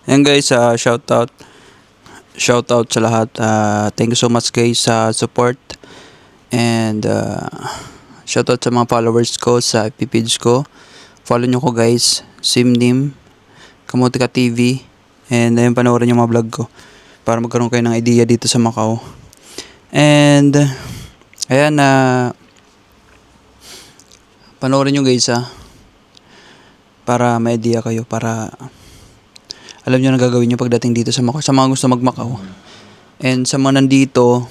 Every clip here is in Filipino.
Ayan guys, shoutout sa lahat. Thank you so much guys sa support. And shoutout sa mga followers ko sa FB page ko. Follow nyo ko guys, Simnim, Kamutika TV. And ayun, panoorin yung mga vlog ko para magkaroon kayo ng idea dito sa Macau. And ayan, panoorin nyo guys para may idea kayo, para alam nyo na gagawin nyo pagdating dito sa Macau, sa mga gusto mag-Macau. And sa mga nandito,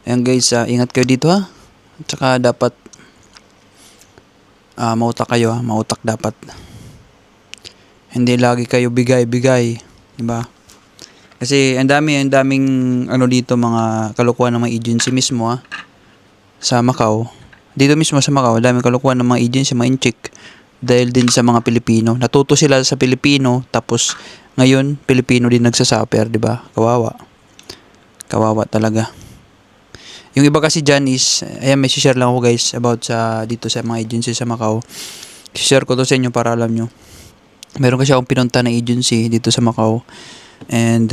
ayan guys, ingat kayo dito At saka dapat mautak kayo mautak dapat. Hindi lagi kayo bigay-bigay, di ba? Kasi ang daming dito, mga kalokohan ng mga agency mismo sa Macau. Dito mismo sa Macau, daming kalokohan ng mga agency, mga inchik. Dahil din sa mga Pilipino. Natuto sila sa Pilipino, tapos ngayon Pilipino din nagsasuffer, di ba? Kawawa talaga. Yung iba kasi dyan is, ayan, may share lang ako guys about dito sa mga agency sa Macau. Share ko to sa inyo para alam nyo. Meron kasi akong pinunta na agency dito sa Macau. And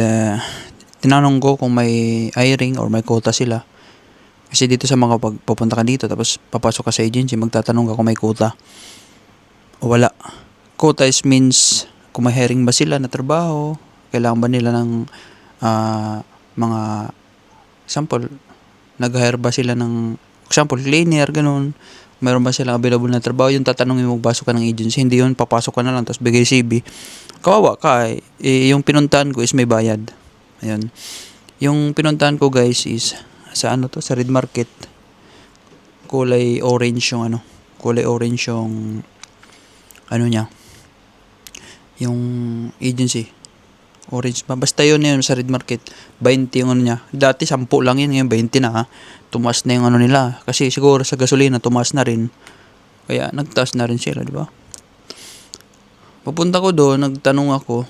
tinanong ko kung may hiring or may quota sila. Kasi dito sa Macau, pag pupunta ka dito tapos papasok ka sa agency, magtatanong ka kung may quota o wala. Quota is means kung may hiring ba sila na trabaho, kailangan ba nila ng mga example, nag-hire ba sila ng example, cleaner, ganun. Meron ba silang available na trabaho? Yung tatanungin mo, pasok ka ng agency. Hindi yun, papasok ka na lang, tapos bigay CV. Kawawa ka yung pinuntahan ko is may bayad. Ayun. Yung pinuntahan ko guys is, sa sa Red Market. Kulay orange yung niya. Yung agency. Orange pa. Basta yun sa Red Market. 20 yung niya. Dati 10 lang yun. Ngayon 20 na Tumaas na yung nila. Kasi siguro sa gasolina tumaas na rin. Kaya nagtaas na rin sila, di ba? Papunta ko doon, nagtanong ako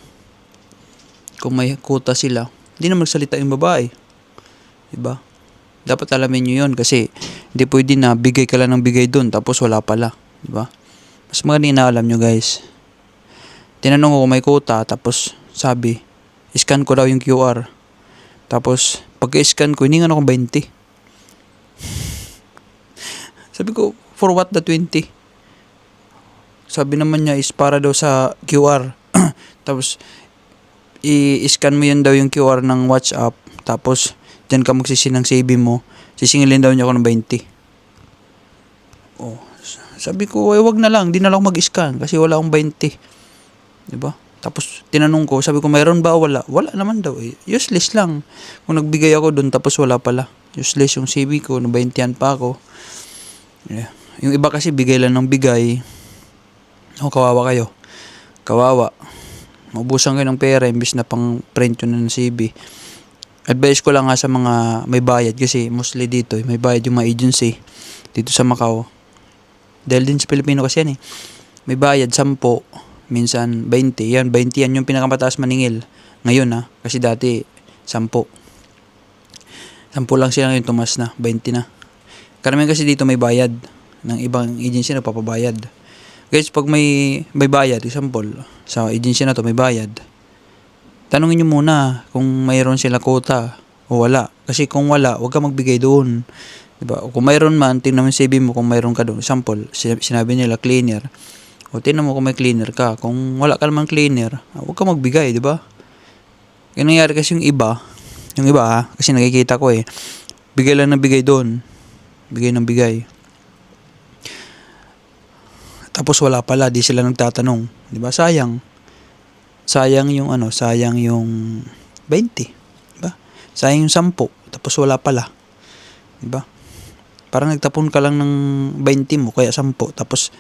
kung may quota sila. Hindi na magsalita yung babae. Di ba? Dapat alamin nyo yun kasi hindi pwede na bigay ka lang ng bigay doon tapos wala pala. Di ba? Mas maganda na alam nyo guys. Tinanong ko kung may quota tapos sabi, scan ko daw yung QR. Tapos pagka-scan ko, hiningan ako 20. Sabi ko, for what the 20? Sabi naman niya is para daw sa QR. Tapos i-scan mo yan daw yung QR ng WhatsApp. Tapos dyan ka magsisi ng CV mo. Sisingilin daw niya ako ng 20. Oh, sabi ko, wag na lang, di na lang mag-scan kasi wala akong 20. 'Di ba? Tapos tinanong ko, sabi ko, mayroon ba o wala? Wala naman daw Useless lang. Kung nagbigay ako doon tapos wala pala. Useless yung CV ko, na 20 pa ako. Yeah. Yung iba kasi bigay lang ng bigay. Kawawa kayo. Kawawa. Maubusan kayo ng pera imbis na pang print yun ng CV. Advice ko lang sa mga may bayad kasi mostly dito may bayad yung mga agency dito sa Macau. Dahil din sa Pilipino kasi yan may bayad 10, minsan 20. Yan, 20 yan yung pinakamataas maningil. Ngayon kasi dati 10. 10 lang sila ngayon, tumas na, 20 na. Karamihan kasi dito may bayad. Ng ibang agency nagpapabayad. Guys, pag may bayad, example, sa agency na to may bayad, tanungin nyo muna kung mayroon sila quota o wala. Kasi kung wala, huwag ka magbigay doon. Diba? O kung mayroon man, tingnan mo yung CV mo kung mayroon ka doon. Example, sinabi nila cleaner. O tingnan mo kung may cleaner ka. Kung wala ka naman cleaner, huwag ka magbigay, diba? Kaya nangyari kasi yung iba kasi nakikita ko bigay lang ng bigay doon. Bigay ng bigay. Tapos wala pala, di sila nagtatanong. 'Di ba? Sayang yung sayang yung 20, 'di ba? Sayang yung 10, tapos wala pala. 'Di ba? Parang nagtapon ka lang ng 20 mo, kaya 10, tapos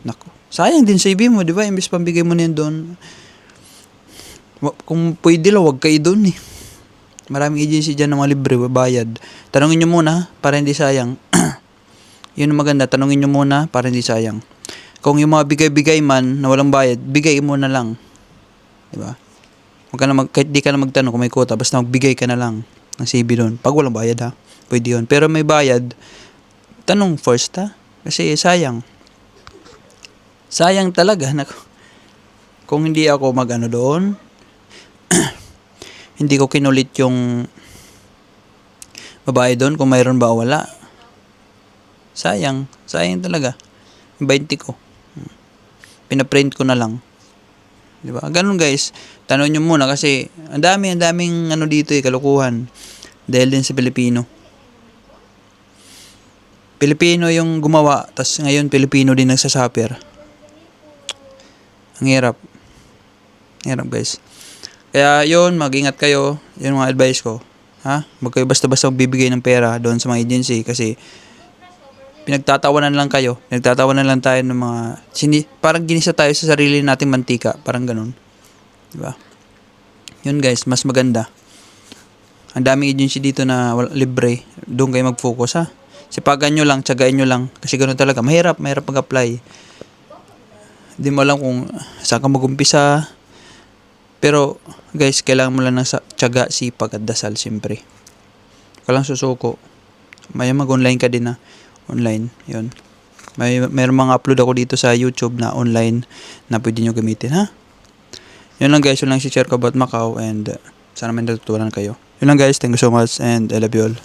nako. Sayang din sa CV mo, 'di ba? Imbes pambigay mo na yun doon. Kung pwede lang, wag kayo doon Maraming agency dyan na mga libre, bayad. Tanungin nyo muna para hindi sayang. Yun ang maganda, tanungin nyo muna para hindi sayang. Kung yung mga bigay-bigay man na walang bayad, bigay mo na lang. Diba? Kahit di ka na magtanong kung may quota, basta magbigay ka na lang ng CV doon. Pag walang bayad pwede yun. Pero may bayad, tanong first Kasi sayang. Sayang talaga. Kung hindi ako mag-ano doon, hindi ko kinulit yung babae doon kung mayroon ba o wala. Sayang talaga. Yung 20 ko. Pinaprint ko na lang. 'Di ba? Ganun guys. Tanong nyo muna kasi ang daming ano dito kalukuhan. Dahil din sa Pilipino. Pilipino yung gumawa, tas ngayon Pilipino din nagsasuffer. Ang hirap. Hirap guys. Kaya yun, mag-ingat kayo. Yun mga advice ko. Ha? Huwag kayo basta-basta magbibigay ng pera doon sa mga agency kasi pinagtatawanan lang kayo. Pinagtatawanan lang tayo ng mga parang ginisa tayo sa sarili nating mantika. Parang ganun. Diba? Yun guys, mas maganda. Ang daming agency dito na libre. Doon kayo mag-focus ha. Sipagan nyo lang, tsagain nyo lang. Kasi ganun talaga. Mahirap mag-apply. Hindi mo alam kung saan ka mag-umpisa. Pero guys, kailangan mo lang ng tiyaga, sipag at dasal siyempre. Ka lang susuko. May mag-online ka din na. Online, yun. Mayroon mga upload ako dito sa YouTube na online na pwede nyo gamitin ha. Yun lang guys, yun lang si share ko about Macau and sana may natutunan kayo. Yun lang guys, thank you so much and I love you all.